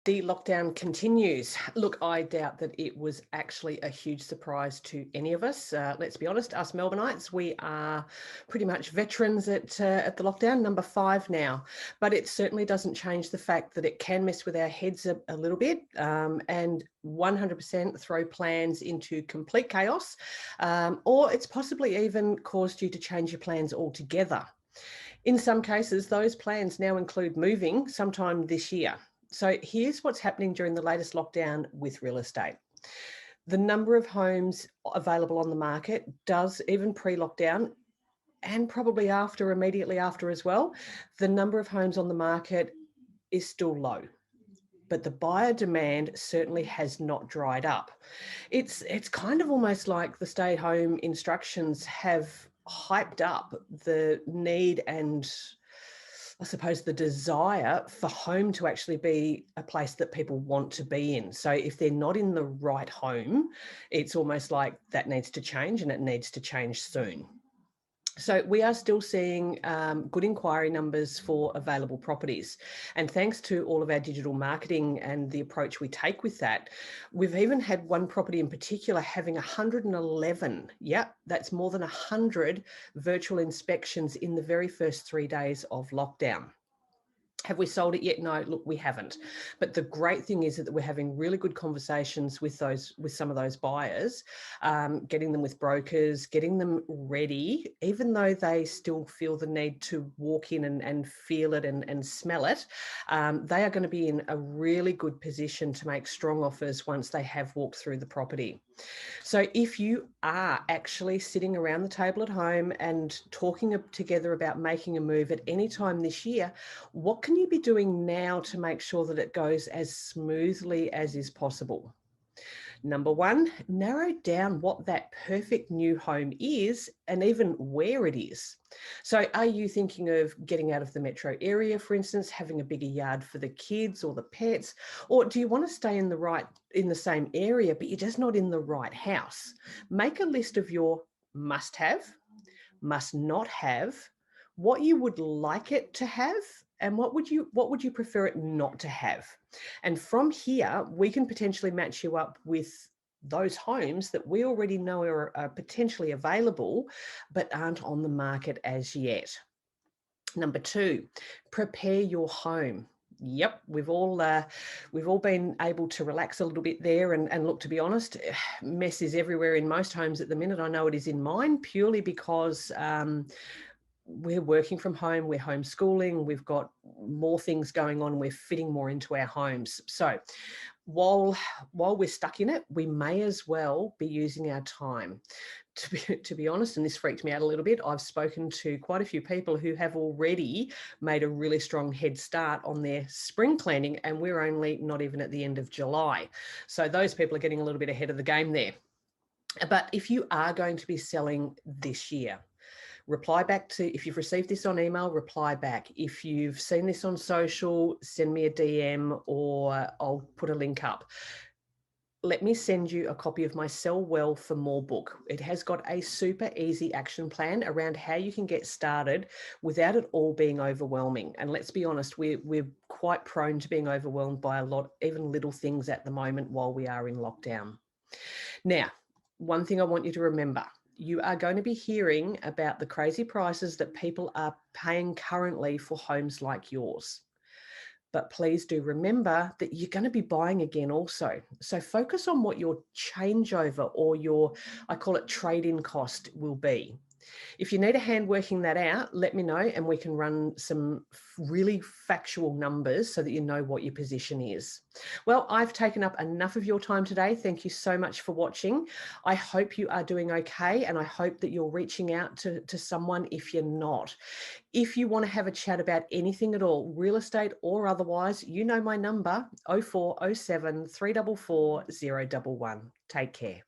The lockdown continues. Look, I doubt that it was actually a huge surprise to any of us. Let's be honest, us Melbournites, we are pretty much veterans at the lockdown, number 5 now. But it certainly doesn't change the fact that it can mess with our heads a little bit and 100% throw plans into complete chaos, or it's possibly even caused you to change your plans altogether. In some cases, those plans now include moving sometime this year. So here's what's happening during the latest lockdown with real estate. The number of homes available on the market does, even pre-lockdown and probably immediately after as well, the number of homes on the market is still low. But the buyer demand certainly has not dried up. It's kind of almost like the stay-at-home instructions have hyped up the need and I suppose the desire for home to actually be a place that people want to be in. So if they're not in the right home, it's almost like that needs to change, and it needs to change soon. So we are still seeing good inquiry numbers for available properties. And thanks to all of our digital marketing and the approach we take with that, we've even had one property in particular having 111, that's more than 100 virtual inspections in the very first 3 days of lockdown. Have we sold it yet? No, look, we haven't. But the great thing is that we're having really good conversations with some of those buyers, getting them with brokers, getting them ready, even though they still feel the need to walk in and feel it and smell it. They are going to be in a really good position to make strong offers once they have walked through the property. So if you are actually sitting around the table at home and talking together about making a move at any time this year, what can you be doing now to make sure that it goes as smoothly as is possible? Number one, narrow down what that perfect new home is and even where it is. So are you thinking of getting out of the metro area, for instance, having a bigger yard for the kids or the pets? Or do you want to stay in the same area, but you're just not in the right house? Make a list of your must have, must not have, what you would like it to have, and what would you prefer it not to have? And from here, we can potentially match you up with those homes that we already know are potentially available, but aren't on the market as yet. Number 2, prepare your home. Yep, we've all been able to relax a little bit there and look, to be honest, mess is everywhere in most homes at the minute. I know it is in mine, purely because we're working from home, we're homeschooling, we've got more things going on, we're fitting more into our homes. So while we're stuck in it, we may as well be using our time. To be honest, and this freaked me out a little bit, I've spoken to quite a few people who have already made a really strong head start on their spring cleaning, and we're only not even at the end of July. So those people are getting a little bit ahead of the game there. But if you are going to be selling this year, reply back to, if you've received this on email, reply back. If you've seen this on social, send me a DM or I'll put a link up. Let me send you a copy of my Sell Well for More book. It has got a super easy action plan around how you can get started without it all being overwhelming. And let's be honest, we're quite prone to being overwhelmed by a lot, even little things at the moment while we are in lockdown. Now, one thing I want you to remember, you are going to be hearing about the crazy prices that people are paying currently for homes like yours. But please do remember that you're going to be buying again also. So focus on what your changeover or your, I call it trade-in cost, will be. If you need a hand working that out, let me know and we can run some really factual numbers so that you know what your position is. Well, I've taken up enough of your time today. Thank you so much for watching. I hope you are doing okay, and I hope that you're reaching out to someone if you're not. If you want to have a chat about anything at all, real estate or otherwise, you know my number, 0407 344 011. Take care.